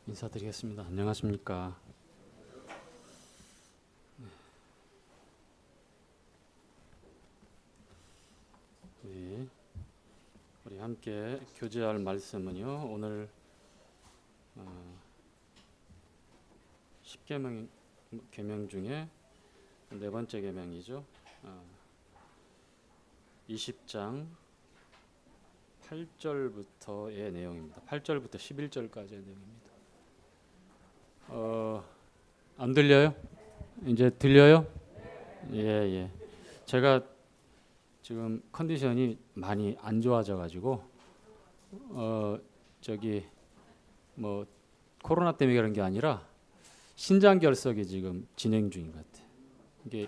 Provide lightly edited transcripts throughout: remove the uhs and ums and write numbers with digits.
인사드리겠습니다. 안녕하십니까? 네, 우리 함께 교제할 말씀은요. 오늘 10계명 계명 중에 네 번째 계명이죠. 20장 8절부터의 내용입니다. 8절부터 11절까지의 내용입니다. 안 들려요? 이제 들려요? 예, 예. 제가 지금 컨디션이 많이 안 좋아져 가지고 저기 뭐 코로나 때문에 그런 게 아니라 신장 결석이 지금 진행 중인 것 같아요.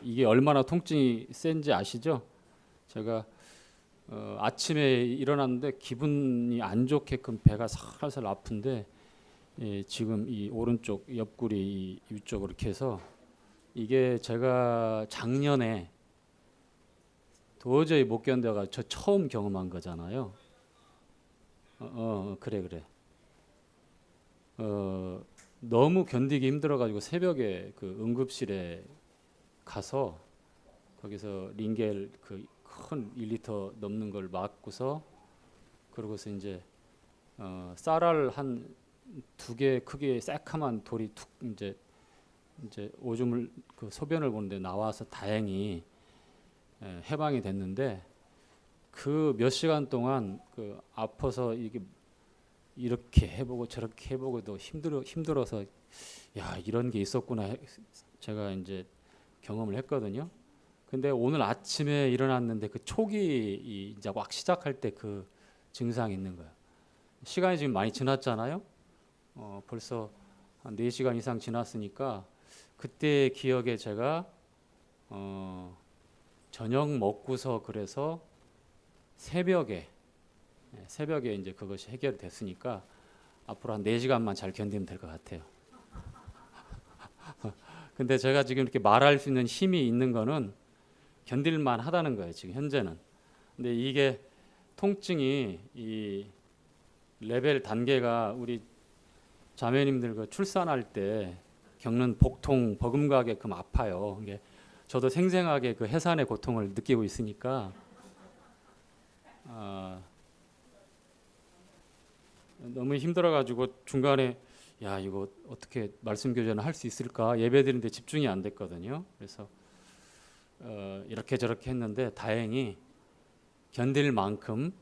이게 얼마나 통증이 센지 아시죠? 제가 아침에 일어났는데 기분이 안 좋게끔 배가 살살 아픈데 지금 이 오른쪽 옆구리 위쪽으로 이렇게 해서 이게 제가 작년에 도저히 못 견뎌가 저 처음 경험한 거잖아요. 그래. 너무 견디기 힘들어가지고 새벽에 그 응급실에 가서 거기서 링겔 그 큰 1리터 넘는 걸 맞고서 그러고서 이제 쌀알 한 2개 크기의 새카만 돌이 툭 이제 오줌을 그 소변을 보는데 나와서 다행히 해방이 됐는데 그 몇 시간 동안 그 아파서 이게 이렇게 해보고 저렇게 해보고도 힘들어서 야 이런 게 있었구나 제가 이제 경험을 했거든요. 근데 오늘 아침에 일어났는데 그 초기 이제 막 시작할 때 그 증상이 있는 거예요. 시간이 지금 많이 지났잖아요. 벌써 한 4시간 이상 지났으니까 그때 기억에 제가 저녁 먹고서 그래서 새벽에 이제 그것이 해결됐으니까 앞으로 한 4시간만 잘 견디면 될 것 같아요. 근데 제가 지금 이렇게 말할 수 있는 힘이 있는 거는 견딜만 하다는 거예요, 지금 현재는. 근데 이게 통증이 이 레벨 단계가 우리 자매님들 그 출산할 때 겪는 복통 버금가게끔 아파요. 이게 저도 생생하게 그 해산의 고통을 느끼고 있으니까 너무 힘들어가지고 중간에 야 이거 어떻게 말씀 교제는 할 수 있을까 예배 드리는데 집중이 안 됐거든요. 그래서 이렇게 저렇게 했는데 다행히 견딜 만큼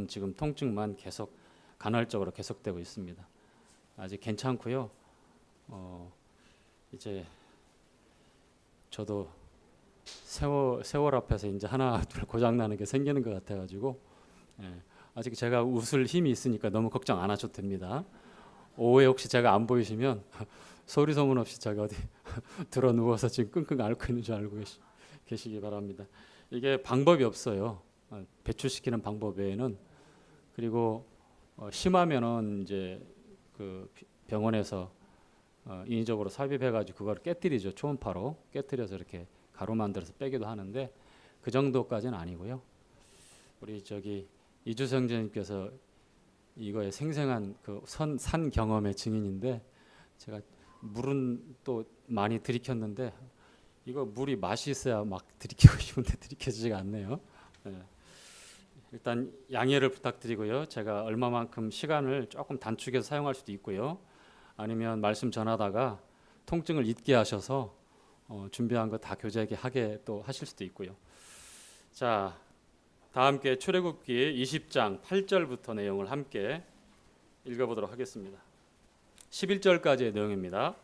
지금 통증만 계속 간헐적으로 계속되고 있습니다. 아직 괜찮고요. 이제 저도 세월 앞에서 이제 하나 둘 고장 나는 게 생기는 것 같아가지고 아직 제가 웃을 힘이 있으니까 너무 걱정 안 하셔도 됩니다. 오후에 혹시 제가 안 보이시면 소리 소문 없이 제가 어디 들어 누워서 지금 끙끙 앓고 있는 줄 알고 계시기 바랍니다. 이게 방법이 없어요. 배출시키는 방법 외에는. 그리고 심하면은 이제 그 병원에서 인위적으로 삽입해가지고 그걸 깨뜨리죠. 초음파로 깨뜨려서 이렇게 가루 만들어서 빼기도 하는데 그 정도까지는 아니고요. 우리 저기 이주성전님께서 이거에 생생한 그 산 경험의 증인인데 제가 물은 또 많이 들이켰는데 이거 물이 맛이 있어야 막 들이키고 싶은데 들이켜지지가 않네요. 일단 양해를 부탁드리고요. 제가 얼마만큼 시간을 조금 단축해서 사용할 수도 있고요. 아니면 말씀 전하다가 통증을 잊게 하셔서 준비한 거 다 교제하게 하게 또 하실 수도 있고요. 자, 다 함께 출애굽기 20장 8절부터 내용을 함께 읽어보도록 하겠습니다. 11절까지의 내용입니다.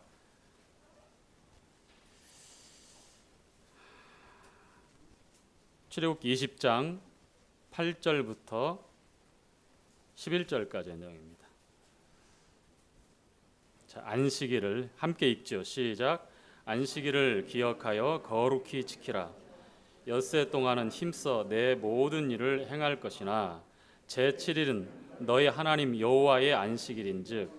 출애굽기 20장 8절부터 11절까지의 내용입니다. 자, 안식일을 함께 읽죠. 시작. 안식일을 기억하여 거룩히 지키라. 엿새 동안은 힘써 내 모든 일을 행할 것이나 제7일은 너희 하나님 여호와의 안식일인즉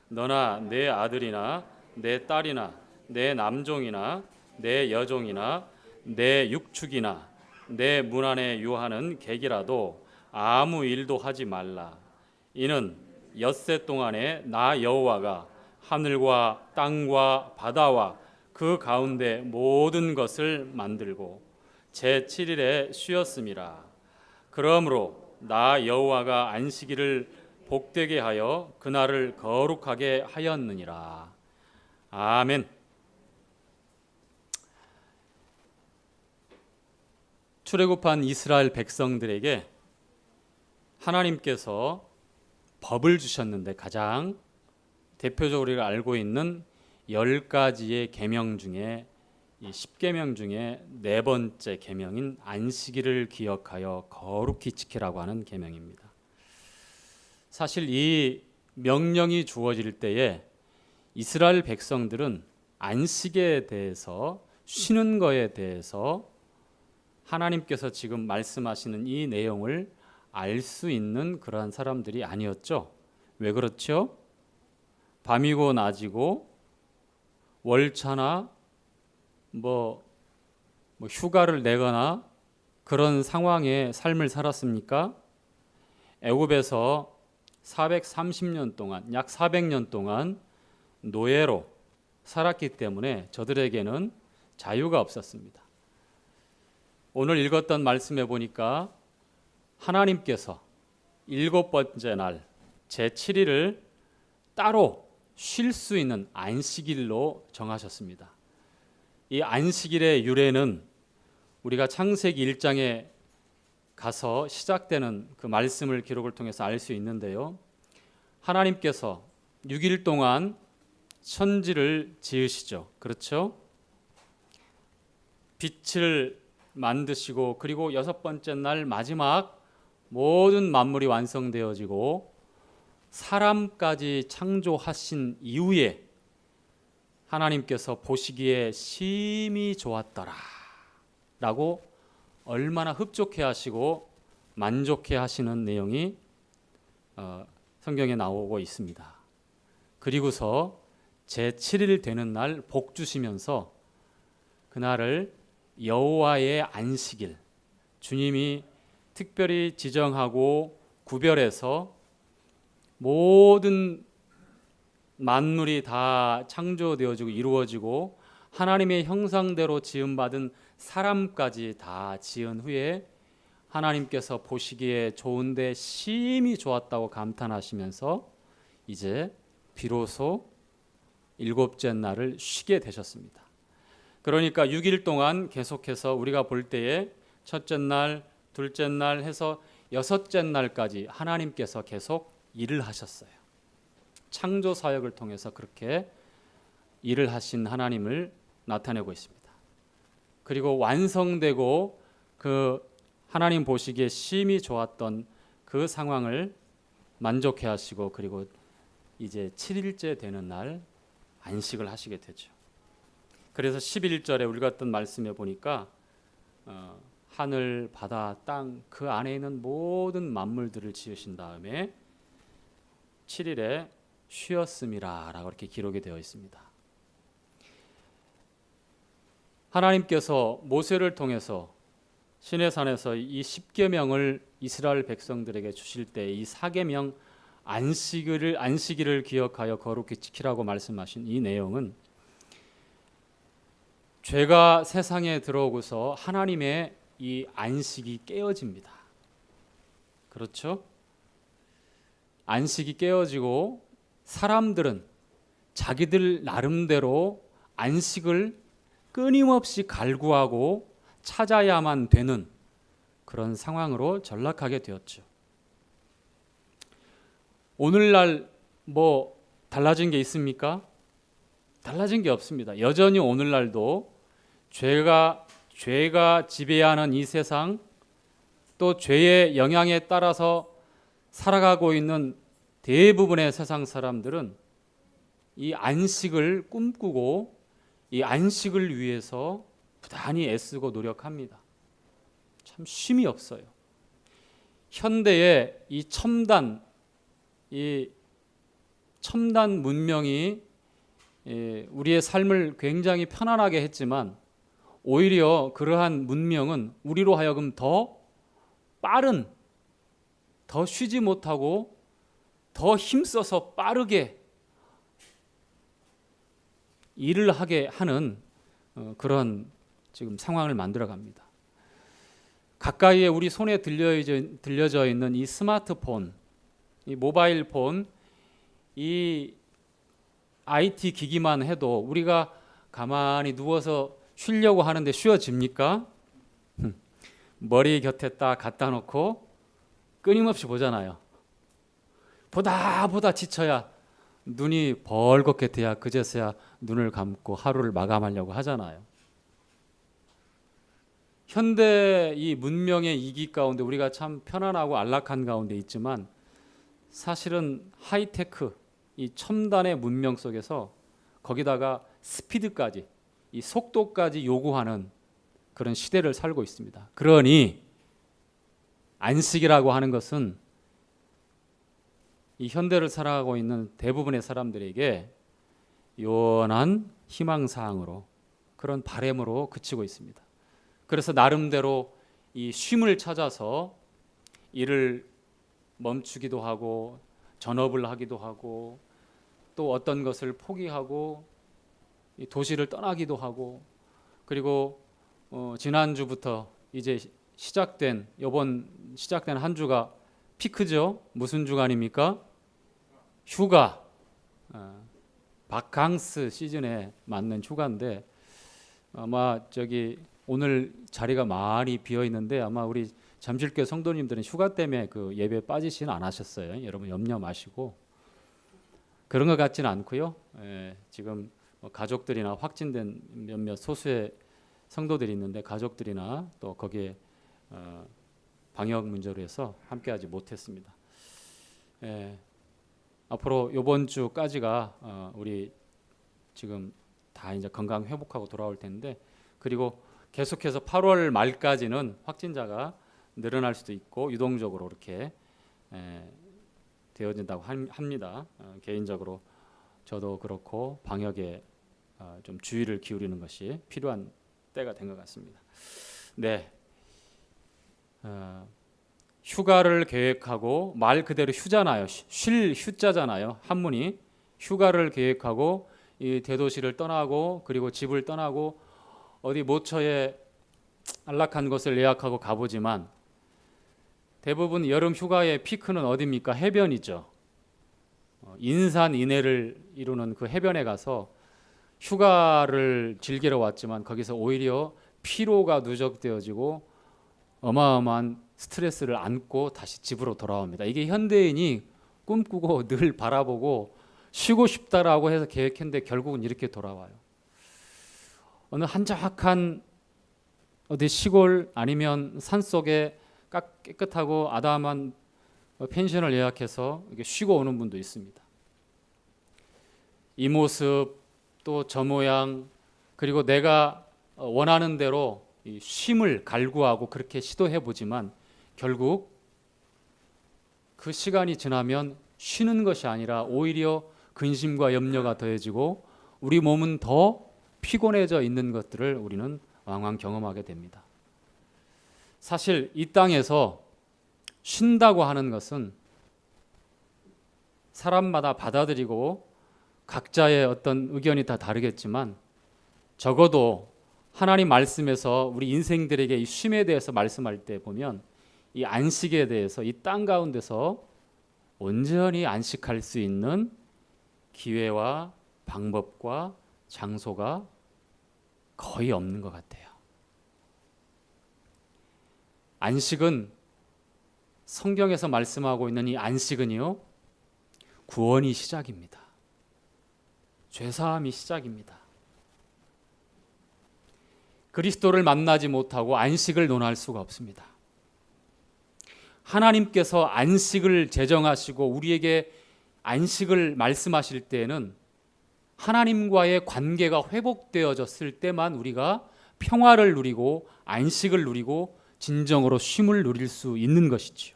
너나 내 아들이나 내 딸이나 내 남종이나 내 여종이나 내 육축이나 내 문 안에 유하는 객이라도 아무 일도 하지 말라. 이는 엿새 동안에 나 여호와가 하늘과 땅과 바다와 그 가운데 모든 것을 만들고 제 7일에 쉬었음이라. 그러므로 나 여호와가 안식일을 복되게 하여 그날을 거룩하게 하였느니라. 아멘. 출애굽한 이스라엘 백성들에게 하나님께서 법을 주셨는데 가장 대표적으로 우리가 알고 있는 10가지의 계명 중에 이 10계명 중에 네 번째 계명인 안식일을 기억하여 거룩히 지키라고 하는 계명입니다. 사실 이 명령이 주어질 때에 이스라엘 백성들은 안식에 대해서, 쉬는 거에 대해서 하나님께서 지금 말씀하시는 이 내용을 알 수 있는 그러한 사람들이 아니었죠. 왜 그렇죠? 밤이고 낮이고 월차나 뭐 휴가를 내거나 그런 상황의 삶을 살았습니까? 애굽에서 430년 동안, 약 400년 동안 노예로 살았기 때문에 저들에게는 자유가 없었습니다. 오늘 읽었던 말씀에 보니까 하나님께서 7번째 날 제7일을 따로 쉴 수 있는 안식일로 정하셨습니다. 이 안식일의 유래는 우리가 창세기 1장에 가서 시작되는 그 말씀을 기록을 통해서 알 수 있는데요. 하나님께서 6일 동안 천지를 지으시죠. 그렇죠? 빛을 만드시고 그리고 6번째 날 마지막 모든 만물이 완성되어지고 사람까지 창조하신 이후에 하나님께서 보시기에 심히 좋았더라 라고 얼마나 흡족해 하시고 만족해 하시는 내용이 성경에 나오고 있습니다. 그리고서 제7일 되는 날 복 주시면서 그날을 여호와의 안식일, 주님이 특별히 지정하고 구별해서 모든 만물이 다 창조되어지고 이루어지고 하나님의 형상대로 지음받은 사람까지 다 지은 후에 하나님께서 보시기에 좋은데 심히 좋았다고 감탄하시면서 이제 비로소 7째 날을 쉬게 되셨습니다. 그러니까 6일 동안 계속해서 우리가 볼 때에 첫째 날, 둘째 날 해서 6째 날까지 하나님께서 계속 일을 하셨어요. 창조 사역을 통해서 그렇게 일을 하신 하나님을 나타내고 있습니다. 그리고 완성되고 그 하나님 보시기에 심히 좋았던 그 상황을 만족해 하시고 그리고 이제 7일째 되는 날 안식을 하시게 되죠. 그래서 11절에 우리 같은 말씀에 보니까 하늘, 바다, 땅 그 안에 있는 모든 만물들을 지으신 다음에 7일에 쉬었음이라 라고 이렇게 기록이 되어 있습니다. 하나님께서 모세를 통해서 시내산에서 이 10계명을 이스라엘 백성들에게 주실 때 이 4계명 안식일을 기억하여 거룩히 지키라고 말씀하신 이 내용은 죄가 세상에 들어오고서 하나님의 이 안식이 깨어집니다. 그렇죠? 안식이 깨어지고 사람들은 자기들 나름대로 안식을 끊임없이 갈구하고 찾아야만 되는 그런 상황으로 전락하게 되었죠. 오늘날 뭐 달라진 게 있습니까? 달라진 게 없습니다. 여전히 오늘날도 죄가 지배하는 이 세상, 또 죄의 영향에 따라서 살아가고 있는 대부분의 세상 사람들은 이 안식을 꿈꾸고 이 안식을 위해서 부단히 애쓰고 노력합니다. 참 쉼이 없어요. 현대의 이 첨단 문명이 우리의 삶을 굉장히 편안하게 했지만 오히려 그러한 문명은 우리로 하여금 더 빠른, 더 쉬지 못하고 더 힘써서 빠르게 일을 하게 하는 그런 지금 상황을 만들어 갑니다. 가까이에 우리 손에 들려져 있는 이 스마트폰, 이 모바일 폰, 이 IT 기기만 해도 우리가 가만히 누워서 쉬려고 하는데 쉬어집니까? 머리 곁에 딱 갖다 놓고 끊임없이 보잖아요. 보다 지쳐야 눈이 벌겋게 돼야 그제서야 눈을 감고 하루를 마감하려고 하잖아요. 현대 이 문명의 이기 가운데 우리가 참 편안하고 안락한 가운데 있지만 사실은 하이테크, 이 첨단의 문명 속에서 거기다가 스피드까지, 이 속도까지 요구하는 그런 시대를 살고 있습니다. 그러니 안식이라고 하는 것은 이 현대를 살아가고 있는 대부분의 사람들에게 요원한 희망사항으로, 그런 바램으로 그치고 있습니다. 그래서 나름대로 이 쉼을 찾아서 일을 멈추기도 하고 전업을 하기도 하고 또 어떤 것을 포기하고 이 도시를 떠나기도 하고, 그리고 지난주부터 이제 이번 시작된 한 주가 피크죠. 무슨 주간입니까? 휴가, 바캉스 시즌에 맞는 휴가인데 아마 오늘 자리가 많이 비어 있는데 아마 우리 잠실교회 성도님들은 휴가 때문에 그 예배 빠지지는 않으셨어요. 여러분 염려 마시고 그런 것 같지는 않고요. 지금 가족들이나 확진된 몇몇 소수의 성도들이 있는데 가족들이나 또 거기에 방역 문제로 해서 함께하지 못했습니다. 앞으로 이번 주까지가 우리 지금 다 이제 건강 회복하고 돌아올 텐데, 그리고 계속해서 8월 말까지는 확진자가 늘어날 수도 있고 유동적으로 이렇게 되어진다고 합니다. 개인적으로 저도 그렇고 방역에 좀 주의를 기울이는 것이 필요한 때가 된 것 같습니다. 네, 휴가를 계획하고, 말 그대로 휴잖아요. 쉴 휴자잖아요. 한문이 휴가를 계획하고 이 대도시를 떠나고 그리고 집을 떠나고 어디 모처에 안락한 곳을 예약하고 가보지만 대부분 여름 휴가의 피크는 어디입니까? 해변이죠. 인산인해를 이루는 그 해변에 가서 휴가를 즐기러 왔지만 거기서 오히려 피로가 누적되어지고 어마어마한 스트레스를 안고 다시 집으로 돌아옵니다. 이게 현대인이 꿈꾸고 늘 바라보고 쉬고 싶다라고 해서 계획했는데 결국은 이렇게 돌아와요. 어느 한적한 어디 시골 아니면 산속에 깨끗하고 아담한 펜션을 예약해서 이렇게 쉬고 오는 분도 있습니다. 이 모습, 또 저 모양, 그리고 내가 원하는 대로 이 쉼을 갈구하고 그렇게 시도해 보지만 결국 그 시간이 지나면 쉬는 것이 아니라 오히려 근심과 염려가 더해지고 우리 몸은 더 피곤해져 있는 것들을 우리는 왕왕 경험하게 됩니다. 사실 이 땅에서 쉰다고 하는 것은 사람마다 받아들이고 각자의 어떤 의견이 다 다르겠지만 적어도 하나님 말씀에서 우리 인생들에게 이 쉼에 대해서 말씀할 때 보면 이 안식에 대해서 이 땅 가운데서 온전히 안식할 수 있는 기회와 방법과 장소가 거의 없는 것 같아요. 안식은 성경에서 말씀하고 있는 이 안식은요, 구원이 시작입니다. 죄사함이 시작입니다. 그리스도를 만나지 못하고 안식을 논할 수가 없습니다. 하나님께서 안식을 제정하시고 우리에게 안식을 말씀하실 때에는 하나님과의 관계가 회복되어졌을 때만 우리가 평화를 누리고 안식을 누리고 진정으로 쉼을 누릴 수 있는 것이지요.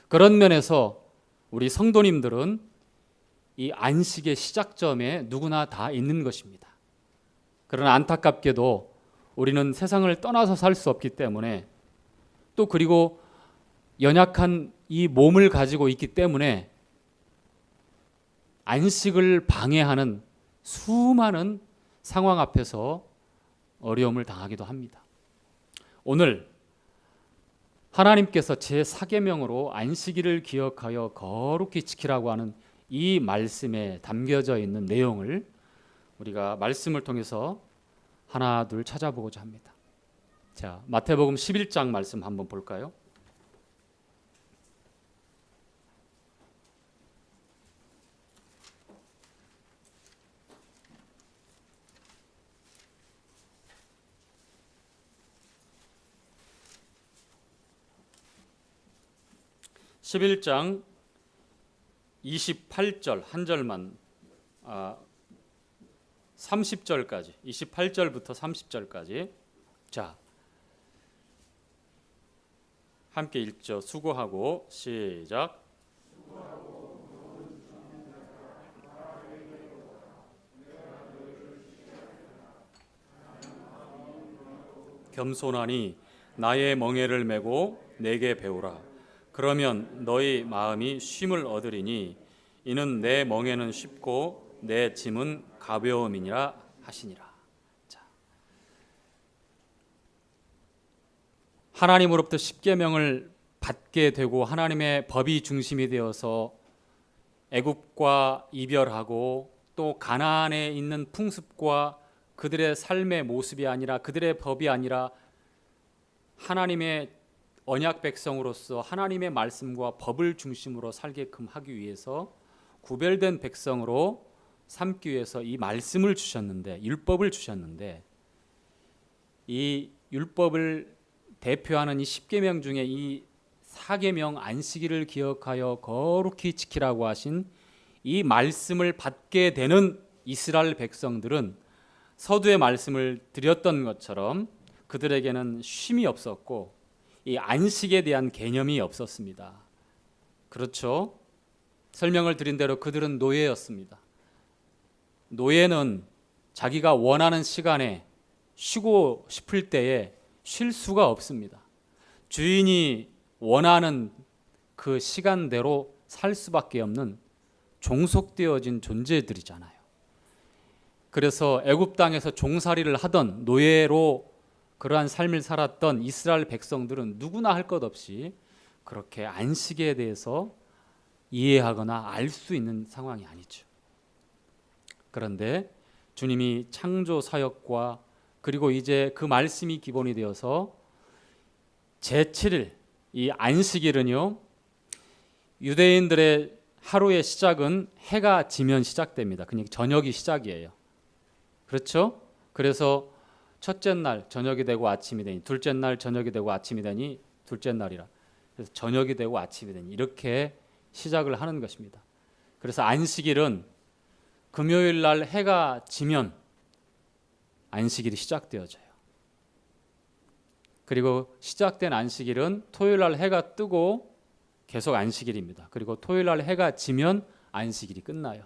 그런 면에서 우리 성도님들은 이 안식의 시작점에 누구나 다 있는 것입니다. 그러나 안타깝게도 우리는 세상을 떠나서 살 수 없기 때문에 또 그리고 연약한 이 몸을 가지고 있기 때문에 안식을 방해하는 수많은 상황 앞에서 어려움을 당하기도 합니다. 오늘 하나님께서 제4계명으로 안식일을 기억하여 거룩히 지키라고 하는 이 말씀에 담겨져 있는 내용을 우리가 말씀을 통해서 하나 둘 찾아보고자 합니다. 자, 마태복음 11장 말씀 한번 볼까요? (11장) 28절 한 절만 30절까지 28절부터 30절까지 자 함께 읽죠. 수고하고 시작. 겸손하니 나의 멍에를 메고 내게 배우라. 그러면 너희 마음이 쉼을 얻으리니 이는 내 멍에는 쉽고 내 짐은 가벼움이니라 하시니라. 자, 하나님으로부터 십계명을 받게 되고 하나님의 법이 중심이 되어서 애굽과 이별하고 또 가나안에 있는 풍습과 그들의 삶의 모습이 아니라 그들의 법이 아니라 하나님의 언약 백성으로서 하나님의 말씀과 법을 중심으로 살게끔 하기 위해서 구별된 백성으로 삼기 위해서 이 말씀을 주셨는데, 율법을 주셨는데, 이 율법을 대표하는 이 10계명 중에 이 4계명 안식일을 기억하여 거룩히 지키라고 하신 이 말씀을 받게 되는 이스라엘 백성들은 서두에 말씀을 드렸던 것처럼 그들에게는 쉼이 없었고 이 안식에 대한 개념이 없었습니다. 그렇죠? 설명을 드린 대로 그들은 노예였습니다. 노예는 자기가 원하는 시간에 쉬고 싶을 때에 쉴 수가 없습니다. 주인이 원하는 그 시간대로 살 수밖에 없는 종속되어진 존재들이잖아요. 그래서 애굽 땅에서 종살이를 하던 노예로 그러한 삶을 살았던 이스라엘 백성들은 누구나 할 것 없이 그렇게 안식에 대해서 이해하거나 알 수 있는 상황이 아니죠. 그런데 주님이 창조 사역과 그리고 이제 그 말씀이 기본이 되어서 제7일 이 안식일은요, 유대인들의 하루의 시작은 해가 지면 시작됩니다. 그냥 저녁이 시작이에요. 그렇죠? 그래서 첫째 날 저녁이 되고 아침이 되니, 둘째 날 저녁이 되고 아침이 되니 둘째 날이라. 그래서 저녁이 되고 아침이 되니 이렇게 시작을 하는 것입니다. 그래서 안식일은 금요일 날 해가 지면 안식일이 시작되어져요. 그리고 시작된 안식일은 토요일 날 해가 뜨고 계속 안식일입니다. 그리고 토요일 날 해가 지면 안식일이 끝나요.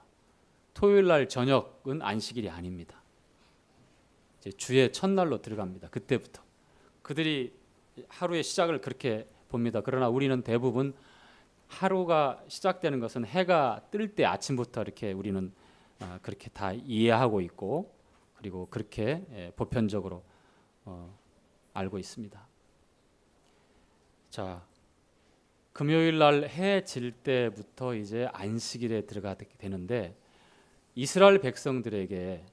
토요일 날 저녁은 안식일이 아닙니다. 이제 주의 첫날로 들어갑니다. 그때부터 그들이 하루의 시작을 그렇게 봅니다. 그러나 우리는 대부분 하루가 시작되는 것은 해가 뜰 때 아침부터 이렇게 우리는 그렇게 다 이해하고 있고, 그리고 그렇게 보편적으로 알고 있습니다. 자, 금요일 날 해 질 때부터 이제 안식일에 들어가게 되는데, 이스라엘 백성들에게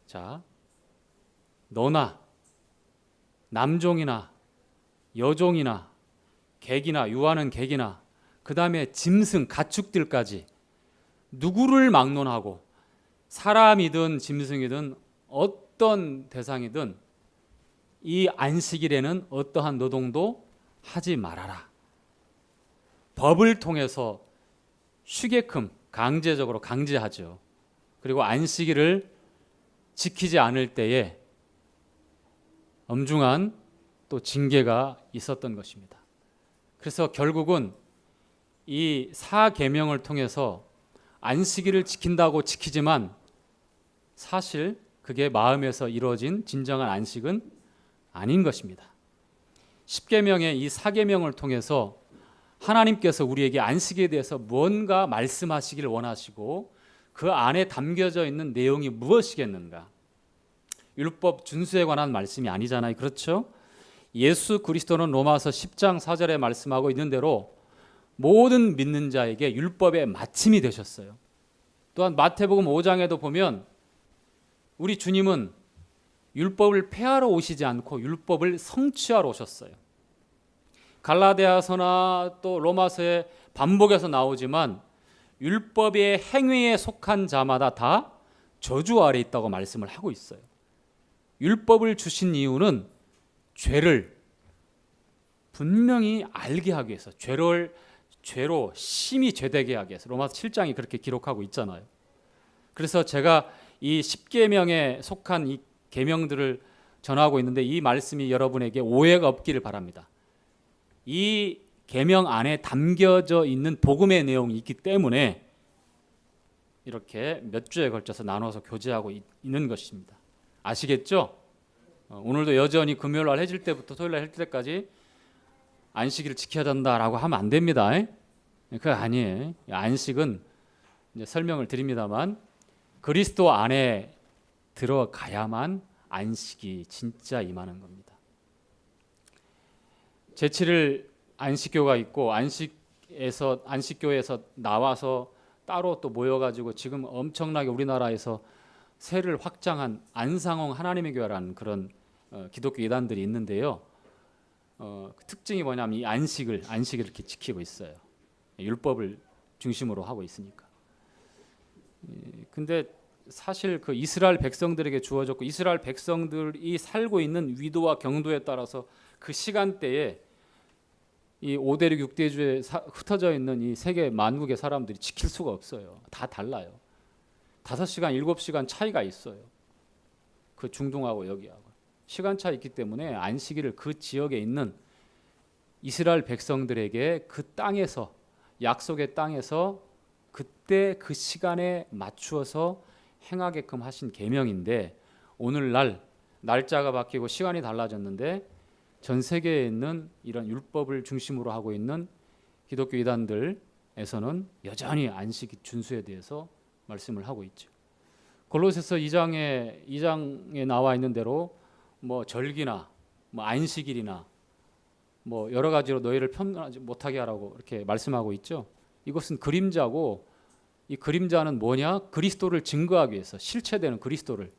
자, 너나 남종이나 여종이나 객이나 유하는 객이나 그 다음에 짐승 가축들까지 누구를 막론하고 사람이든 짐승이든 어떤 대상이든 이 안식일에는 어떠한 노동도 하지 말아라. 법을 통해서 쉬게끔 강제적으로 강제하죠. 그리고 안식일을 지키지 않을 때에 엄중한 또 징계가 있었던 것입니다. 그래서 결국은 이 4계명을 통해서 안식일을 지킨다고 지키지만 사실 그게 마음에서 이루어진 진정한 안식은 아닌 것입니다. 10계명의 이 4계명을 통해서 하나님께서 우리에게 안식에 대해서 뭔가 말씀하시길 원하시고, 그 안에 담겨져 있는 내용이 무엇이겠는가? 율법 준수에 관한 말씀이 아니잖아요. 그렇죠? 예수 그리스도는 로마서 10장 4절에 말씀하고 있는 대로 모든 믿는 자에게 율법의 마침이 되셨어요. 또한 마태복음 5장에도 보면 우리 주님은 율법을 폐하러 오시지 않고 율법을 성취하러 오셨어요. 갈라디아서나 또 로마서에 반복해서 나오지만 율법의 행위에 속한 자마다 다 저주 아래 있다고 말씀을 하고 있어요. 율법을 주신 이유는 죄를 분명히 알게 하기 위해서, 죄로 심히 죄되게 하기 위해서. 로마서 7장이 그렇게 기록하고 있잖아요. 그래서 제가 이 10계명에 속한 이 계명들을 전하고 있는데 이 말씀이 여러분에게 오해가 없기를 바랍니다. 이 계명 안에 담겨져 있는 복음의 내용이 있기 때문에 이렇게 몇 주에 걸쳐서 나눠서 교제하고 있는 것입니다. 아시겠죠? 오늘도 여전히 금요일 날 해질 때부터 토요일 날 해질 때까지 안식일을 지켜야 된다라고 하면 안 됩니다. 그거 아니에요. 안식은 이제 설명을 드립니다만 그리스도 안에 들어가야만 안식이 진짜 임하는 겁니다. 제7일 안식교가 있고 안식교에서 나와서 따로 또 모여가지고 지금 엄청나게 우리나라에서 세를 확장한 안상홍 하나님의 교회라는 그런 기독교 이단들이 있는데요. 그 특징이 뭐냐면 이 안식을 이렇게 지키고 있어요. 율법을 중심으로 하고 있으니까. 근데 사실 그 이스라엘 백성들에게 주어졌고 이스라엘 백성들이 살고 있는 위도와 경도에 따라서 그 시간대에 이 5대륙 6대주에 흩어져 있는 이 세계 만국의 사람들이 지킬 수가 없어요. 다 달라요. 5시간, 7시간 차이가 있어요. 그 중동하고 여기하고. 시간 차이 있기 때문에 안식일을 그 지역에 있는 이스라엘 백성들에게 그 땅에서, 약속의 땅에서 그때 그 시간에 맞추어서 행하게끔 하신 계명인데 오늘날 날짜가 바뀌고 시간이 달라졌는데 전 세계에 있는 이런 율법을 중심으로 하고 있는 기독교 이단들에서는 여전히 안식 준수에 대해서 말씀을 하고 있죠. 골로새서 2장에 나와 있는 대로 뭐 절기나 뭐 안식일이나 뭐 여러 가지로 너희를 편하지 못하게 하라고 이렇게 말씀하고 있죠. 이것은 그림자고 이 그림자는 뭐냐? 그리스도를 증거하기 위해서 실체되는 그리스도를.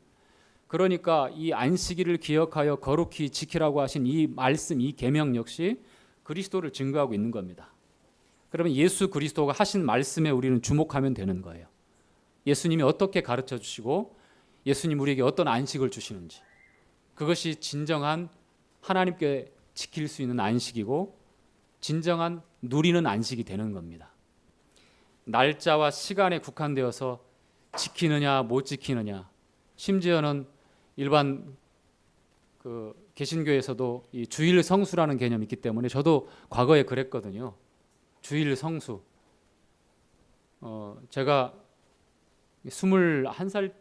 그러니까 이 안식일을 기억하여 거룩히 지키라고 하신 이 말씀, 이 계명 역시 그리스도를 증거하고 있는 겁니다. 그러면 예수 그리스도가 하신 말씀에 우리는 주목하면 되는 거예요. 예수님이 어떻게 가르쳐 주시고 예수님 우리에게 어떤 안식을 주시는지 그것이 진정한 하나님께 지킬 수 있는 안식이고 진정한 누리는 안식이 되는 겁니다. 날짜와 시간에 국한되어서 지키느냐 못 지키느냐 심지어는 일반 그 개신교에서도 이 주일 성수라는 개념이 있기 때문에 저도 과거에 그랬거든요. 주일 성수. 제가 20살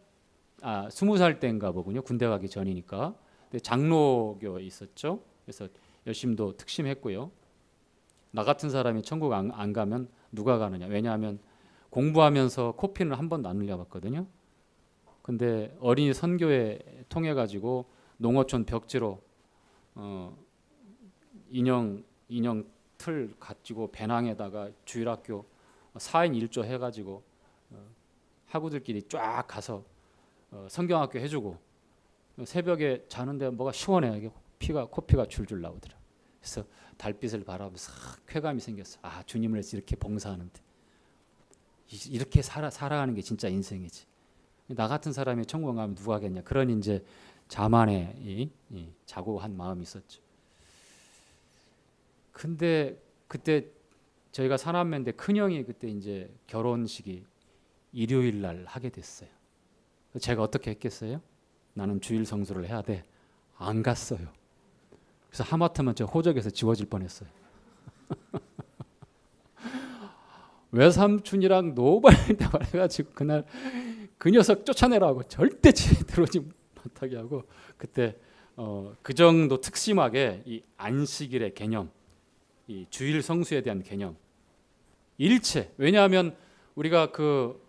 때인가 보군요. 군대 가기 전이니까. 근데 장로교에 있었죠. 그래서 열심도 특심했고요. 나 같은 사람이 천국 안 가면 누가 가느냐. 왜냐하면 공부하면서 코피는 한 번도 안 흘려봤거든요. 근데 어린이 선교회 통해 가지고 농어촌 벽지로 인형 틀 가지고 배낭에다가 주일학교 4인 1조 해가지고 학우들끼리 쫙 가서 성경학교 해주고 새벽에 자는데 뭐가 시원해. 이게 코피가 줄줄 나오더라. 그래서 달빛을 바라보면서 쾌감이 생겼어. 아 주님을 위해서 이렇게 봉사하는데 이렇게 살아가는 게 진짜 인생이지. 나 같은 사람이 천국 가면 누가 하겠냐. 그런 이제 자만의 이 자고한 마음이 있었죠. 근데 그때 저희가 사남매인데 큰형이 그때 이제 결혼식이 일요일 날 하게 됐어요. 제가 어떻게 했겠어요? 나는 주일 성수를 해야 돼. 안 갔어요. 그래서 하마터면 저 호적에서 지워질 뻔했어요. 외삼촌이랑 노발대발 해가지고 그날 그 녀석 쫓아내라고 절대 집에 들어오지 못하게 하고 그때 그 정도 특심하게 이 안식일의 개념, 이 주일 성수에 대한 개념, 일체. 왜냐하면 우리가 그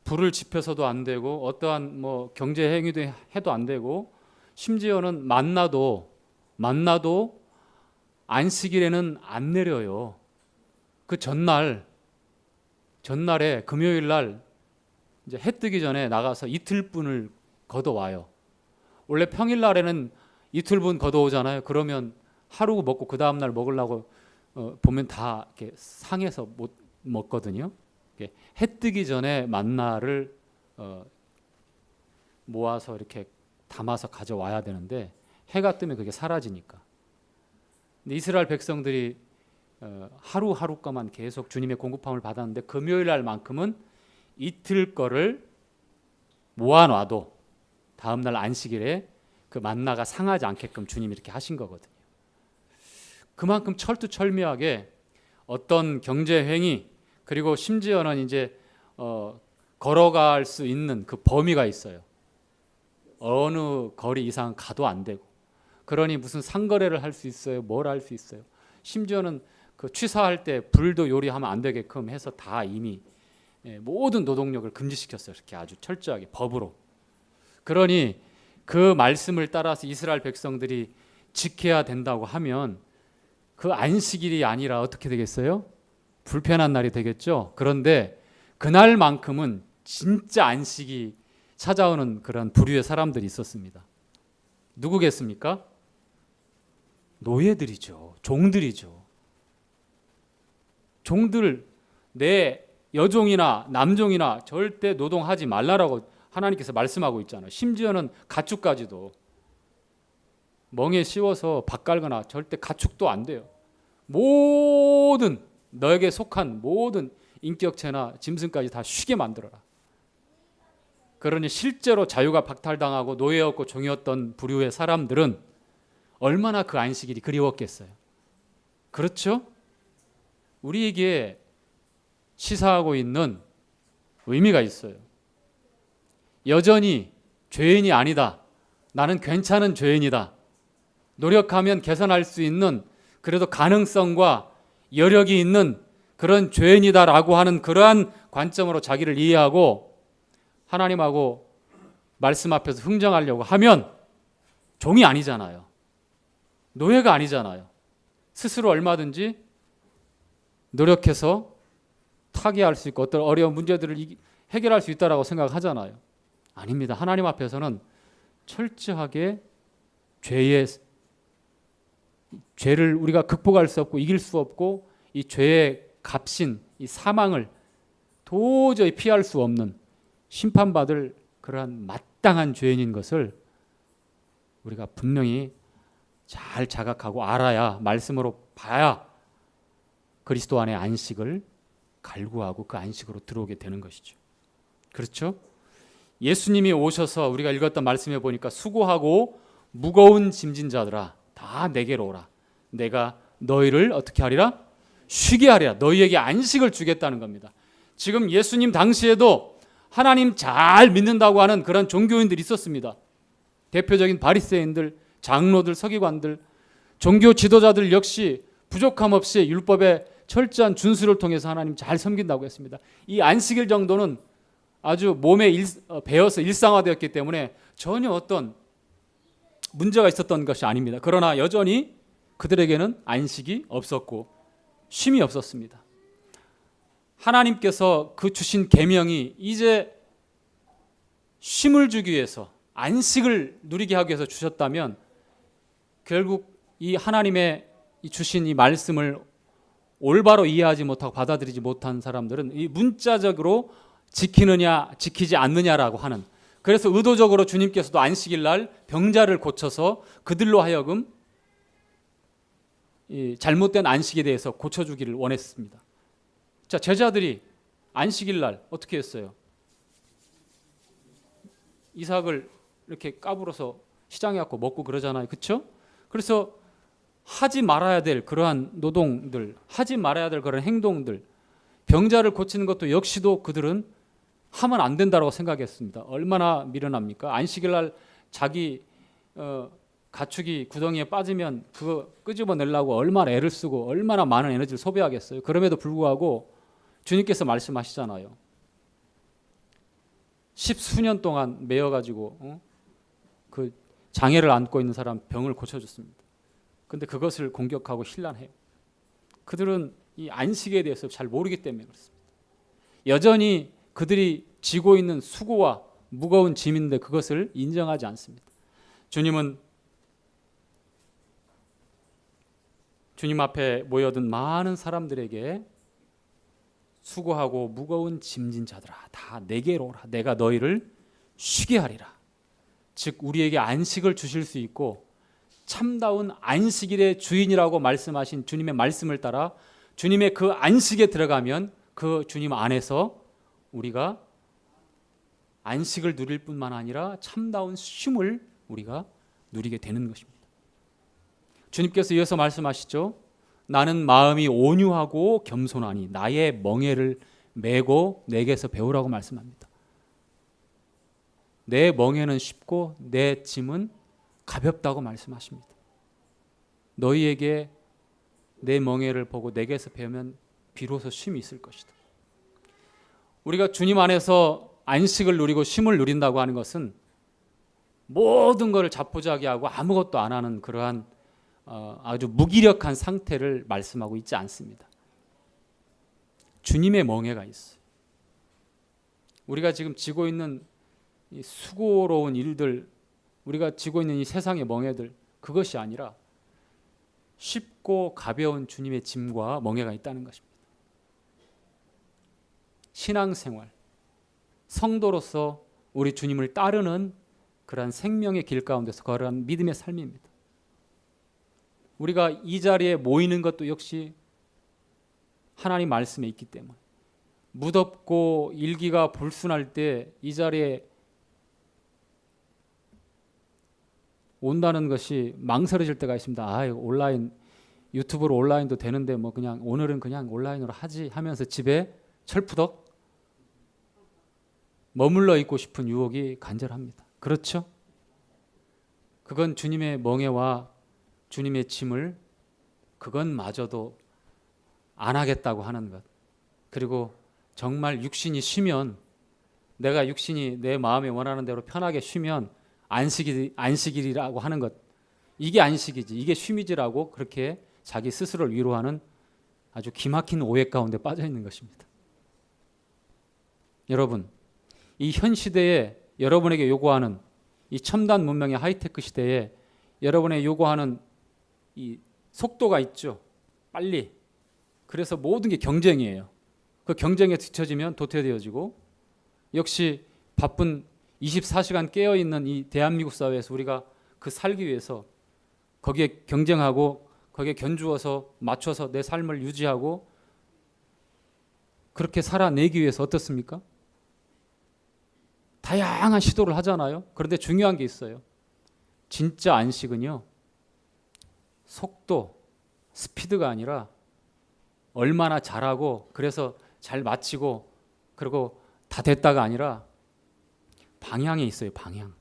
불을 지펴서도 안 되고 어떠한 뭐 경제 행위도 해도 안 되고 심지어는 만나도 안식일에는 안 내려요. 그 전날에 금요일 날 이제 해 뜨기 전에 나가서 이틀분을 걷어와요. 원래 평일 날에는 이틀분 걷어오잖아요. 그러면 하루 먹고 그 다음 날 먹으려고 보면 다 이렇게 상해서 못 먹거든요. 해 뜨기 전에 만나를 모아서 이렇게 담아서 가져와야 되는데 해가 뜨면 그게 사라지니까. 근데 이스라엘 백성들이 하루하루 거만 계속 주님의 공급함을 받았는데 금요일 날만큼은 이틀 거를 모아놔도 다음 날 안식일에 그 만나가 상하지 않게끔 주님이 이렇게 하신 거거든요. 그만큼 철두철미하게 어떤 경제 행위 그리고 심지어는 이제 걸어갈 수 있는 그 범위가 있어요. 어느 거리 이상 가도 안 되고, 그러니 무슨 상거래를 할 수 있어요, 뭘 할 수 있어요. 심지어는 그 취사할 때 불도 요리하면 안 되게끔 해서 다 이미 모든 노동력을 금지시켰어요. 이렇게 아주 철저하게 법으로. 그러니 그 말씀을 따라서 이스라엘 백성들이 지켜야 된다고 하면 그 안식일이 아니라 어떻게 되겠어요? 불편한 날이 되겠죠. 그런데 그날만큼은 진짜 안식이 찾아오는 그런 부류의 사람들이 있었습니다. 누구겠습니까? 노예들이죠. 종들이죠. 종들, 내 여종이나 남종이나 절대 노동하지 말라라고 하나님께서 말씀하고 있잖아요. 심지어는 가축까지도 멍에 씌워서 밥 갈거나 절대 가축도 안 돼요. 모든 너에게 속한 모든 인격체나 짐승까지 다 쉬게 만들어라. 그러니 실제로 자유가 박탈당하고 노예였고 종이었던 부류의 사람들은 얼마나 그 안식일이 그리웠겠어요. 그렇죠? 우리에게 시사하고 있는 의미가 있어요. 여전히 죄인이 아니다. 나는 괜찮은 죄인이다. 노력하면 개선할 수 있는 그래도 가능성과 여력이 있는 그런 죄인이다라고 하는 그러한 관점으로 자기를 이해하고 하나님하고 말씀 앞에서 흥정하려고 하면 종이 아니잖아요. 노예가 아니잖아요. 스스로 얼마든지 노력해서 타개할 수 있고 어떤 어려운 문제들을 해결할 수 있다라고 생각하잖아요. 아닙니다. 하나님 앞에서는 철저하게 죄를 우리가 극복할 수 없고 이길 수 없고 이 죄의 값인 이 사망을 도저히 피할 수 없는 심판받을 그러한 마땅한 죄인인 것을 우리가 분명히 잘 자각하고 알아야, 말씀으로 봐야 그리스도 안의 안식을 갈구하고 그 안식으로 들어오게 되는 것이죠. 그렇죠? 예수님이 오셔서 우리가 읽었던 말씀에 보니까 수고하고 무거운 짐진 자들아 다 내게로 오라. 내가 너희를 어떻게 하리라? 쉬게 하리라. 너희에게 안식을 주겠다는 겁니다. 지금 예수님 당시에도 하나님 잘 믿는다고 하는 그런 종교인들이 있었습니다. 대표적인 바리새인들, 장로들, 서기관들, 종교 지도자들 역시 부족함 없이 율법의 철저한 준수를 통해서 하나님 잘 섬긴다고 했습니다. 이 안식일 정도는 아주 몸에 배어서 일상화되었기 때문에 전혀 어떤 문제가 있었던 것이 아닙니다. 그러나 여전히 그들에게는 안식이 없었고 쉼이 없었습니다. 하나님께서 그 주신 계명이 이제 쉼을 주기 위해서, 안식을 누리게 하기 위해서 주셨다면 결국 이 하나님의 주신 이 말씀을 올바로 이해하지 못하고 받아들이지 못한 사람들은 이 문자적으로 지키느냐 지키지 않느냐라고 하는, 그래서 의도적으로 주님께서도 안식일 날 병자를 고쳐서 그들로 하여금 이 잘못된 안식에 대해서 고쳐주기를 원했습니다. 자, 제자들이 안식일 날 어떻게 했어요? 이삭을 이렇게 까불어서 시장에 갖고 먹고 그러잖아요. 그렇죠? 그래서 하지 말아야 될 그러한 노동들, 하지 말아야 될 그런 행동들, 병자를 고치는 것도 역시도 그들은 하면 안 된다고 생각했습니다. 얼마나 미련합니까? 안식일 날 자기 가축이 구덩이에 빠지면 그거 끄집어내려고 얼마나 애를 쓰고 얼마나 많은 에너지를 소비하겠어요. 그럼에도 불구하고 주님께서 말씀하시잖아요. 십수년 동안 매여가지고 그 장애를 안고 있는 사람 병을 고쳐줬습니다. 근데 그것을 공격하고 힐난해요. 그들은 이 안식에 대해서 잘 모르기 때문에 그렇습니다. 여전히 그들이 지고 있는 수고와 무거운 짐인데 그것을 인정하지 않습니다. 주님은 주님 앞에 모여든 많은 사람들에게 수고하고 무거운 짐진 자들아 다 내게로 오라. 내가 너희를 쉬게 하리라. 즉 우리에게 안식을 주실 수 있고 참다운 안식일의 주인이라고 말씀하신 주님의 말씀을 따라 주님의 그 안식에 들어가면 그 주님 안에서 우리가 안식을 누릴 뿐만 아니라 참다운 쉼을 우리가 누리게 되는 것입니다. 주님께서 이어서 말씀하시죠. 나는 마음이 온유하고 겸손하니 나의 멍에를 메고 내게서 배우라고 말씀합니다. 내 멍에는 쉽고 내 짐은 가볍다고 말씀하십니다. 너희에게 내 멍에를 보고 내게서 배우면 비로소 쉼이 있을 것이다. 우리가 주님 안에서 안식을 누리고 쉼을 누린다고 하는 것은 모든 것을 자포자기하고 아무것도 안 하는 그러한 아주 무기력한 상태를 말씀하고 있지 않습니다. 주님의 멍에가 있어요. 우리가 지금 지고 있는 이 수고로운 일들, 우리가 지고 있는 이 세상의 멍에들, 그것이 아니라 쉽고 가벼운 주님의 짐과 멍에가 있다는 것입니다. 신앙생활, 성도로서 우리 주님을 따르는 그러한 생명의 길 가운데서 걸어가는 믿음의 삶입니다. 우리가 이 자리에 모이는 것도 역시 하나님 말씀에 있기 때문에 무덥고 일기가 불순할 때 이 자리에 온다는 것이 망설여질 때가 있습니다. 온라인 유튜브로 온라인도 되는데 뭐 그냥 오늘은 그냥 온라인으로 하지 하면서 집에 철푸덕 머물러 있고 싶은 유혹이 간절합니다. 그렇죠? 그건 주님의 멍에와 주님의 짐을 그것마저도 안 하겠다고 하는 것. 그리고 정말 육신이 쉬면 내가 육신이 내 마음에 원하는 대로 편하게 쉬면 안식일이라고 하는 것. 이게 안식이지 이게 쉼이지라고 그렇게 자기 스스로를 위로하는 아주 기막힌 오해 가운데 빠져 있는 것입니다. 여러분 이 현 시대에 여러분에게 요구하는 이 첨단 문명의 하이테크 시대에 여러분의 요구하는 이 속도가 있죠. 빨리. 그래서 모든 게 경쟁이에요. 그 경쟁에 뒤처지면 도태되어지고 역시 바쁜 24시간 깨어있는 이 대한민국 사회에서 우리가 그 살기 위해서 거기에 경쟁하고 거기에 견주어서 맞춰서 내 삶을 유지하고 그렇게 살아내기 위해서 어떻습니까? 다양한 시도를 하잖아요. 그런데 중요한 게 있어요. 진짜 안식은요. 속도, 스피드가 아니라 얼마나 잘하고 그래서 잘 마치고 그리고 다 됐다가 아니라 방향에 있어요. 방향.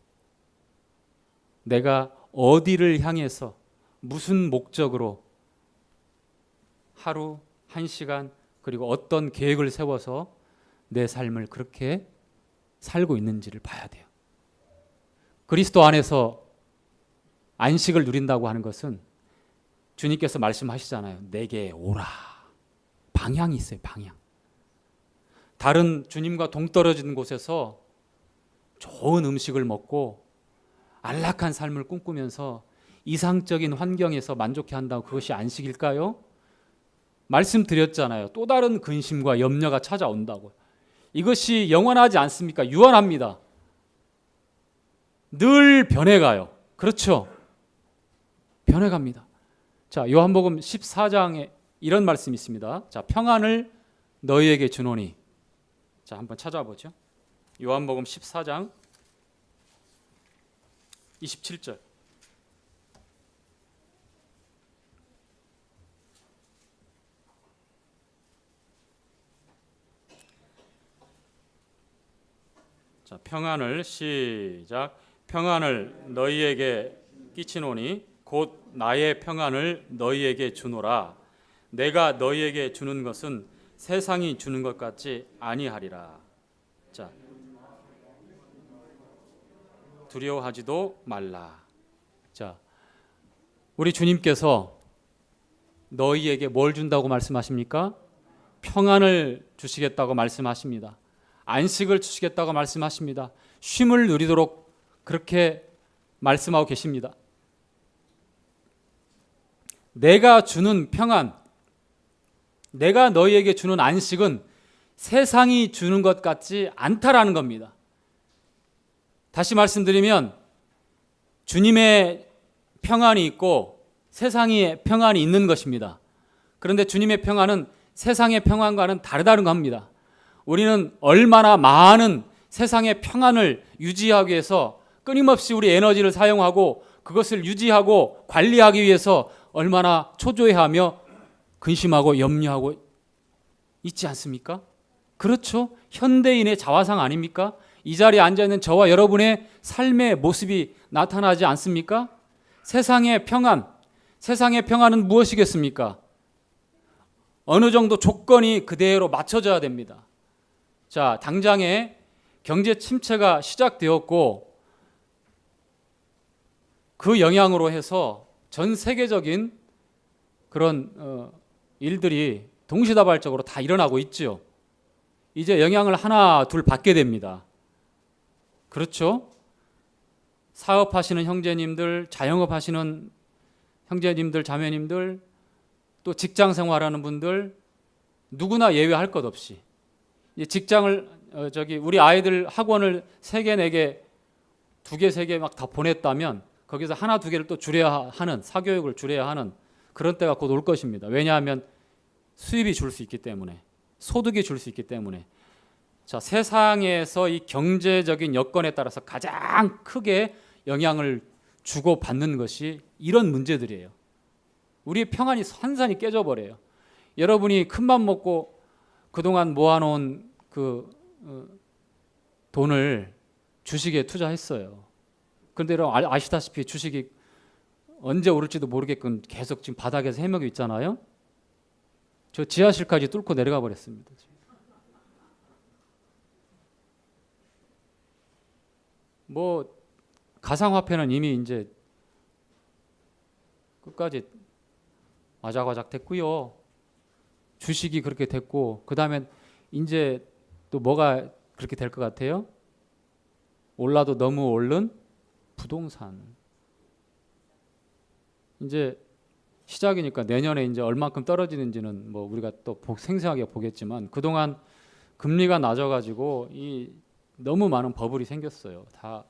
내가 어디를 향해서 무슨 목적으로 하루, 한 시간 그리고 어떤 계획을 세워서 내 삶을 그렇게 살고 있는지를 봐야 돼요. 그리스도 안에서 안식을 누린다고 하는 것은 주님께서 말씀하시잖아요. 내게 오라. 방향이 있어요. 방향. 다른 주님과 동떨어진 곳에서 좋은 음식을 먹고 안락한 삶을 꿈꾸면서 이상적인 환경에서 만족해 한다고 그것이 안식일까요? 말씀드렸잖아요. 또 다른 근심과 염려가 찾아온다고. 이것이 영원하지 않습니까? 유한합니다. 늘 변해가요. 그렇죠? 변해갑니다. 자, 요한복음 14장에 이런 말씀이 있습니다. 자, 평안을 너희에게 주노니. 자, 한번 찾아보죠. 요한복음 14장 27절. 자, 평안을 시작. 평안을 너희에게 끼치노니 곧 나의 평안을 너희에게 주노라. 내가 너희에게 주는 것은 세상이 주는 것 같지 아니하리라. 자, 두려워하지도 말라. 자, 우리 주님께서 너희에게 뭘 준다고 말씀하십니까? 평안을 주시겠다고 말씀하십니다. 안식을 주시겠다고 말씀하십니다. 쉼을 누리도록 그렇게 말씀하고 계십니다. 내가 주는 평안, 내가 너희에게 주는 안식은 세상이 주는 것 같지 않다라는 겁니다. 다시 말씀드리면 주님의 평안이 있고 세상의 평안이 있는 것입니다. 그런데 주님의 평안은 세상의 평안과는 다르다는 겁니다. 우리는 얼마나 많은 세상의 평안을 유지하기 위해서 끊임없이 우리 에너지를 사용하고 그것을 유지하고 관리하기 위해서 얼마나 초조해하며 근심하고 염려하고 있지 않습니까? 그렇죠. 현대인의 자화상 아닙니까? 이 자리에 앉아있는 저와 여러분의 삶의 모습이 나타나지 않습니까? 세상의 평안은 무엇이겠습니까? 어느 정도 조건이 그대로 맞춰져야 됩니다. 자, 당장에 경제 침체가 시작되었고 그 영향으로 해서 전 세계적인 그런 일들이 동시다발적으로 다 일어나고 있죠. 이제 영향을 하나 둘 받게 됩니다. 그렇죠? 사업하시는 형제님들, 자영업하시는 형제님들, 자매님들, 또 직장 생활하는 분들 누구나 예외할 것 없이 직장을 우리 아이들 학원을 3개, 4개, 2개, 3개 막 다 보냈다면 거기서 하나, 2개를 또 줄여야 하는, 사교육을 줄여야 하는 그런 때가 곧 올 것입니다. 왜냐하면 수입이 줄 수 있기 때문에, 소득이 줄 수 있기 때문에. 자, 세상에서 이 경제적인 여건에 따라서 가장 크게 영향을 주고받는 것이 이런 문제들이에요. 우리의 평안이 산산이 깨져버려요. 여러분이 큰맘 먹고 그동안 모아놓은 그 돈을 주식에 투자했어요. 그런데 여러분 아시다시피 주식이 언제 오를지도 모르게끔 계속 지금 바닥에서 헤매고 있잖아요. 저 지하실까지 뚫고 내려가 버렸습니다. 뭐 가상화폐는 이미 이제 끝까지 아작아작 됐고요. 주식이 그렇게 됐고, 그 다음에 이제 또 뭐가 그렇게 될 것 같아요? 올라도 너무 오른 부동산. 이제 시작이니까 내년에 이제 얼만큼 떨어지는지는 뭐 우리가 또 생생하게 보겠지만 그동안 금리가 낮아가지고 이 너무 많은 버블이 생겼어요. 다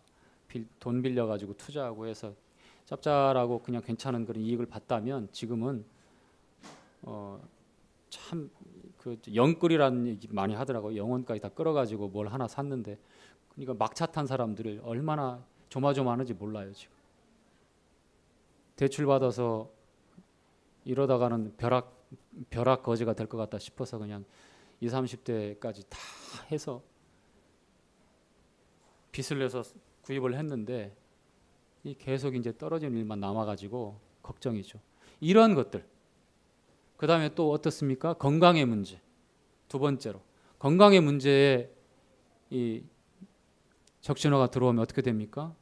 돈 빌려가지고 투자하고 해서 짭짤하고 그냥 괜찮은 그런 이익을 봤다면 지금은 참 그 영끌이라는 얘기 많이 하더라고요. 영혼까지 다 끌어가지고 뭘 하나 샀는데 그러니까 막차 탄 사람들을 얼마나 조마조마하는지 몰라요. 지금 대출 받아서 이러다가는 벼락 거지가 될 것 같다 싶어서 그냥 20, 30대까지 다 해서 빚을 내서 구입을 했는데 이 계속 이제 떨어지는 일만 남아가지고 걱정이죠. 이런 것들. 그 다음에 또 어떻습니까? 건강의 문제. 두 번째로 건강의 문제에 이 적신호가 들어오면 어떻게 됩니까?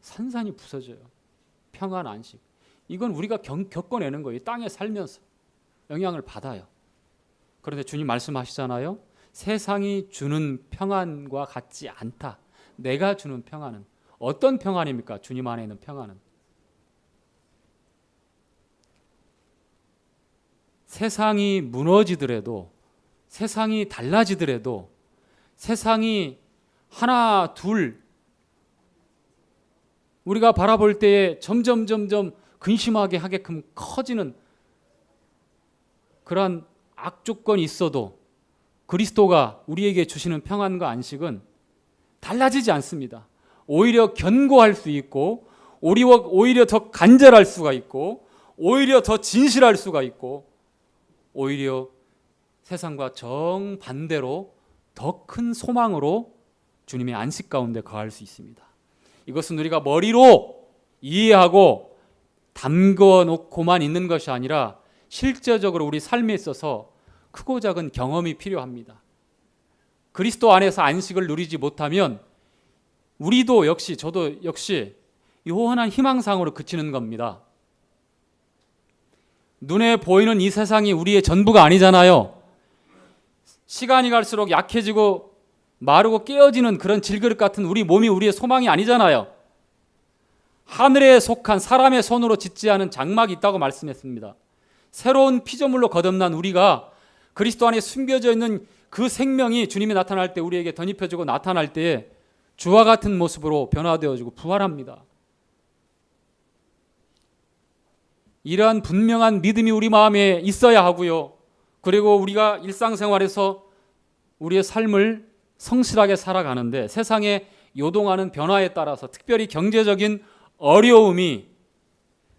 산산이 부서져요. 평안, 안식. 이건 우리가 겪어내는 거예요. 땅에 살면서 영향을 받아요. 그런데 주님 말씀하시잖아요. 세상이 주는 평안과 같지 않다. 내가 주는 평안은 어떤 평안입니까? 주님 안에 있는 평안은 세상이 무너지더라도, 세상이 달라지더라도, 세상이 하나 둘 우리가 바라볼 때에 점점 근심하게 하게끔 커지는 그러한 악조건이 있어도 그리스도가 우리에게 주시는 평안과 안식은 달라지지 않습니다. 오히려 견고할 수 있고, 오히려 더 간절할 수가 있고, 오히려 더 진실할 수가 있고, 오히려 세상과 정반대로 더 큰 소망으로 주님의 안식 가운데 거할 수 있습니다. 이것은 우리가 머리로 이해하고 담궈 놓고만 있는 것이 아니라 실제적으로 우리 삶에 있어서 크고 작은 경험이 필요합니다. 그리스도 안에서 안식을 누리지 못하면 우리도 역시 저도 역시 요한한 희망상으로 그치는 겁니다. 눈에 보이는 이 세상이 우리의 전부가 아니잖아요. 시간이 갈수록 약해지고 마르고 깨어지는 그런 질그릇 같은 우리 몸이 우리의 소망이 아니잖아요. 하늘에 속한 사람의 손으로 짓지 않은 장막이 있다고 말씀했습니다. 새로운 피조물로 거듭난 우리가 그리스도 안에 숨겨져 있는 그 생명이 주님이 나타날 때 우리에게 덧입혀지고 나타날 때에 주와 같은 모습으로 변화되어지고 부활합니다. 이러한 분명한 믿음이 우리 마음에 있어야 하고요. 그리고 우리가 일상생활에서 우리의 삶을 성실하게 살아가는데 세상에 요동하는 변화에 따라서 특별히 경제적인 어려움이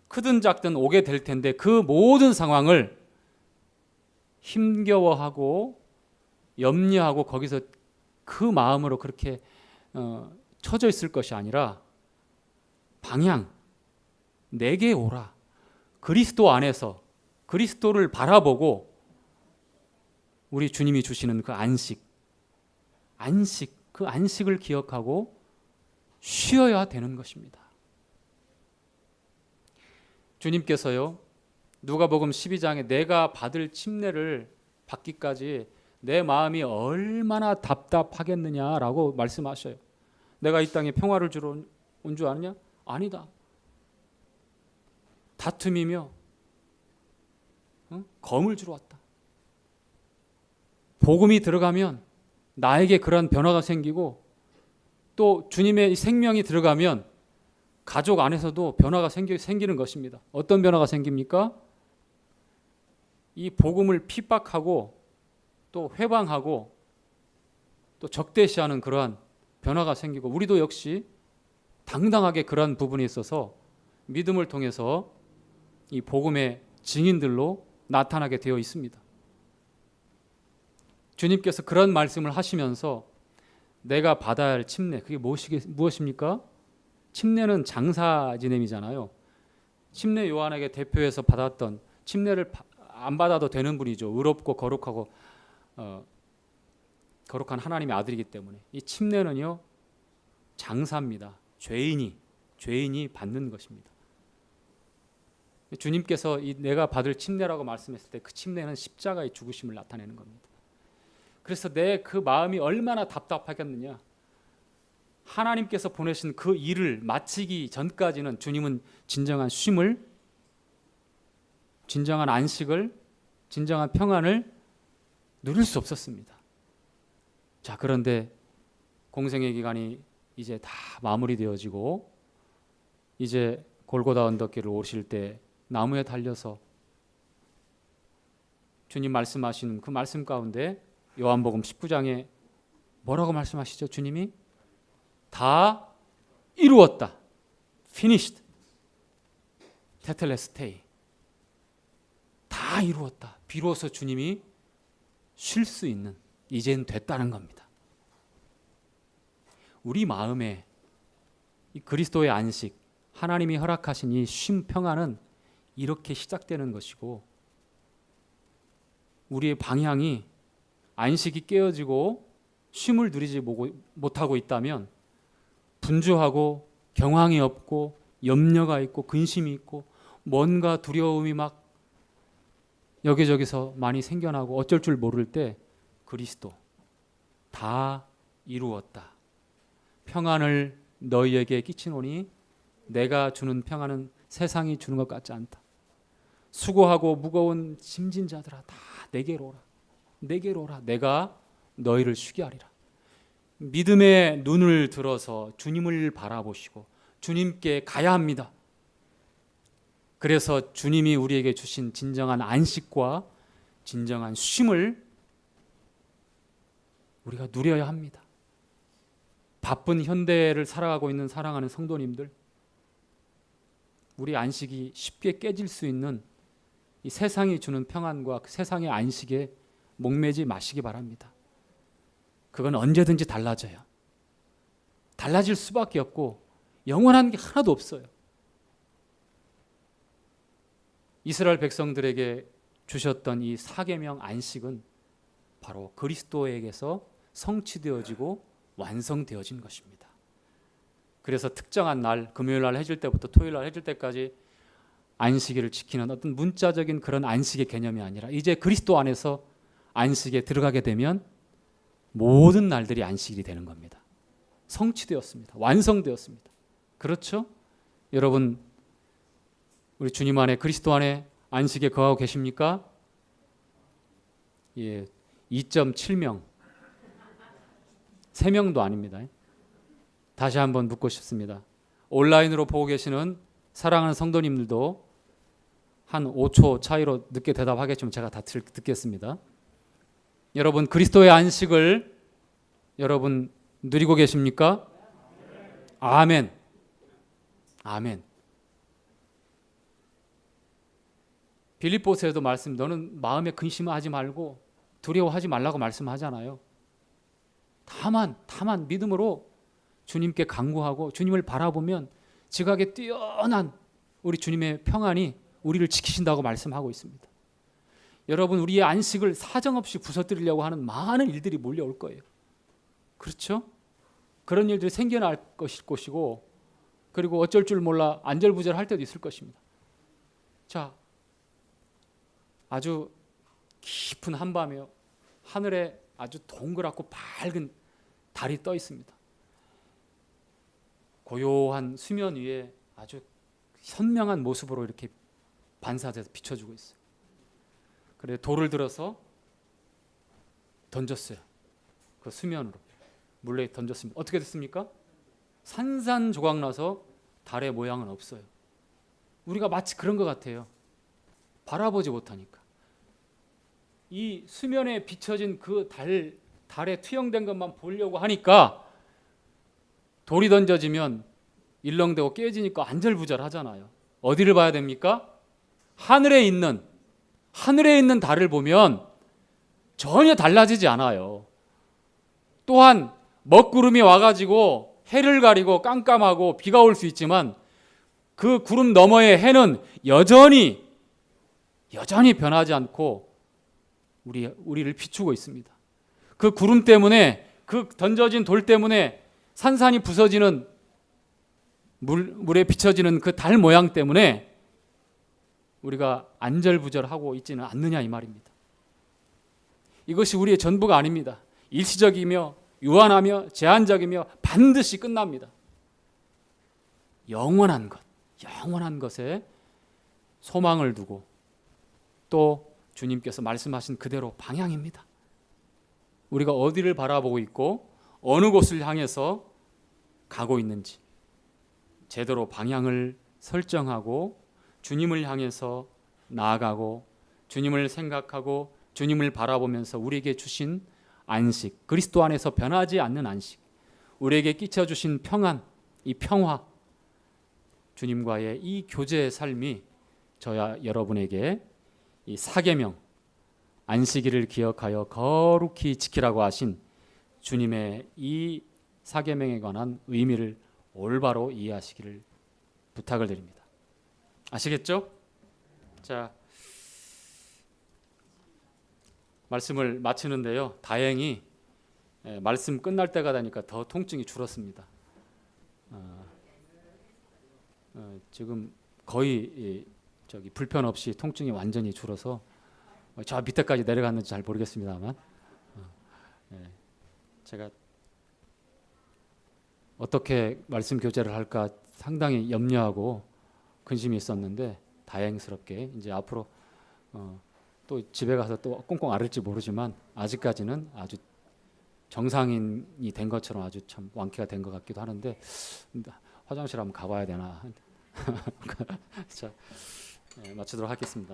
크든 작든 오게 될 텐데 그 모든 상황을 힘겨워하고 염려하고 거기서 그 마음으로 그렇게 처져 있을 것이 아니라 방향, 내게 오라. 그리스도 안에서 그리스도를 바라보고 우리 주님이 주시는 그 안식, 그 안식을 기억하고 쉬어야 되는 것입니다. 주님께서요, 누가복음 12장에 내가 받을 침례를 받기까지 내 마음이 얼마나 답답하겠느냐라고 말씀하셔요. 내가 이 땅에 평화를 주러 온 줄 아느냐? 아니다. 다툼이며 검을 주러 왔다. 복음이 들어가면 나에게 그러한 변화가 생기고 또 주님의 생명이 들어가면 가족 안에서도 변화가 생기는 것입니다. 어떤 변화가 생깁니까? 이 복음을 핍박하고 또 회방하고 또 적대시하는 그러한 변화가 생기고 우리도 역시 당당하게 그러한 부분에 있어서 믿음을 통해서 이 복음의 증인들로 나타나게 되어 있습니다. 주님께서 그런 말씀을 하시면서 내가 받아야 할 침례, 그게 무엇입니까? 침례는 장사 지냄이잖아요. 침례 요한에게 대표해서 받았던 침례를 안 받아도 되는 분이죠. 의롭고 거룩하고 거룩한 하나님의 아들이기 때문에 이 침례는요 장사입니다. 죄인이 받는 것입니다. 주님께서 이 내가 받을 침례라고 말씀했을 때 그 침례는 십자가의 죽으심을 나타내는 겁니다. 그래서 내 그 마음이 얼마나 답답하겠느냐. 하나님께서 보내신 그 일을 마치기 전까지는 주님은 진정한 쉼을, 진정한 안식을, 진정한 평안을 누릴 수 없었습니다. 자, 그런데 공생의 기간이 이제 다 마무리되어지고 이제 골고다 언덕길을 오실 때 나무에 달려서 주님 말씀하시는 그 말씀 가운데 요한복음 19장에 뭐라고 말씀하시죠? 주님이 다 이루었다. finished. 테텔레스테이. 다 이루었다. 비로소 주님이 쉴 수 있는 이젠 됐다는 겁니다. 우리 마음에 이 그리스도의 안식, 하나님이 허락하신 이 쉼 평안은 이렇게 시작되는 것이고 우리의 방향이 안식이 깨어지고 쉼을 누리지 못하고 있다면 분주하고 경황이 없고 염려가 있고 근심이 있고 뭔가 두려움이 막 여기저기서 많이 생겨나고 어쩔 줄 모를 때 그리스도 다 이루었다. 평안을 너희에게 끼치노니 내가 주는 평안은 세상이 주는 것 같지 않다. 수고하고 무거운 짐진 자들아 다 내게로 오라. 내게로 오라. 내가 너희를 쉬게 하리라. 믿음의 눈을 들어서 주님을 바라보시고 주님께 가야 합니다. 그래서 주님이 우리에게 주신 진정한 안식과 진정한 쉼을 우리가 누려야 합니다. 바쁜 현대를 살아가고 있는 사랑하는 성도님들, 우리 안식이 쉽게 깨질 수 있는 이 세상이 주는 평안과 세상의 안식에 목매지 마시기 바랍니다. 그건 언제든지 달라져요. 달라질 수밖에 없고 영원한 게 하나도 없어요. 이스라엘 백성들에게 주셨던 이 사계명 안식은 바로 그리스도에게서 성취되어지고 완성되어진 것입니다. 그래서 특정한 날, 금요일 날 해질 때부터 토요일 날 해질 때까지 안식일을 지키는 어떤 문자적인 그런 안식의 개념이 아니라 이제 그리스도 안에서 안식에 들어가게 되면 모든 날들이 안식일이 되는 겁니다. 성취되었습니다. 완성되었습니다. 그렇죠? 여러분, 우리 주님 안에, 그리스도 안에 안식에 거하고 계십니까? 예, 2.7명, 3명도 아닙니다. 다시 한번 묻고 싶습니다. 온라인으로 보고 계시는 사랑하는 성도님들도 한 5초 차이로 늦게 대답하겠지만 제가 다 듣겠습니다. 여러분, 그리스도의 안식을 여러분 누리고 계십니까? 아멘. 아멘. 빌립보서에도 말씀, 너는 마음에 근심하지 말고 두려워하지 말라고 말씀하잖아요. 다만 믿음으로 주님께 간구하고 주님을 바라보면 지각에 뛰어난 우리 주님의 평안이 우리를 지키신다고 말씀하고 있습니다. 여러분, 우리의 안식을 사정없이 부서뜨리려고 하는 많은 일들이 몰려올 거예요. 그렇죠? 그런 일들이 생겨날 것이고, 그리고 어쩔 줄 몰라 안절부절할 때도 있을 것입니다. 자, 아주 깊은 한밤에요. 하늘에 아주 동그랗고 밝은 달이 떠 있습니다. 고요한 수면 위에 아주 선명한 모습으로 이렇게 반사돼서 비춰주고 있어요. 그래, 돌을 들어서 던졌어요. 그 수면으로 물레에 던졌습니다. 어떻게 됐습니까? 산산조각 나서 달의 모양은 없어요. 우리가 마치 그런 것 같아요. 바라보지 못하니까. 이 수면에 비춰진 그 달에 투영된 것만 보려고 하니까 돌이 던져지면 일렁대고 깨지니까 안절부절하잖아요. 어디를 봐야 됩니까? 하늘에 있는 달을 보면 전혀 달라지지 않아요. 또한 먹구름이 와가지고 해를 가리고 깜깜하고 비가 올 수 있지만 그 구름 너머의 해는 여전히 변하지 않고 우리를 비추고 있습니다. 그 구름 때문에, 그 던져진 돌 때문에, 산산이 부서지는 물에 비춰지는 그 달 모양 때문에 우리가 안절부절하고 있지는 않느냐 이 말입니다. 이것이 우리의 전부가 아닙니다. 일시적이며 유한하며 제한적이며 반드시 끝납니다. 영원한 것에 소망을 두고 또 주님께서 말씀하신 그대로 방향입니다. 우리가 어디를 바라보고 있고 어느 곳을 향해서 가고 있는지 제대로 방향을 설정하고 주님을 향해서 나아가고 주님을 생각하고 주님을 바라보면서 우리에게 주신 안식, 그리스도 안에서 변하지 않는 안식, 우리에게 끼쳐주신 평안, 이 평화, 주님과의 이 교제의 삶이 저와 여러분에게 이 사계명, 안식일을 기억하여 거룩히 지키라고 하신 주님의 이 사계명에 관한 의미를 올바로 이해하시기를 부탁을 드립니다. 아시겠죠? 자, 말씀을 마치는데요. 다행히 말씀 끝날 때가 되니까 더 통증이 줄었습니다. 지금 거의 불편 없이 통증이 완전히 줄어서 저 밑에까지 내려갔는지 잘 모르겠습니다만 제가 어떻게 말씀 교제를 할까 상당히 염려하고 근심이 있었는데 다행스럽게 이제 앞으로 또 집에 가서 또 꽁꽁 앓을지 모르지만 아직까지는 아주 정상인이 된 것처럼 아주 참 완쾌가 된 것 같기도 하는데 화장실 한번 가봐야 되나. 자, 마치도록 하겠습니다.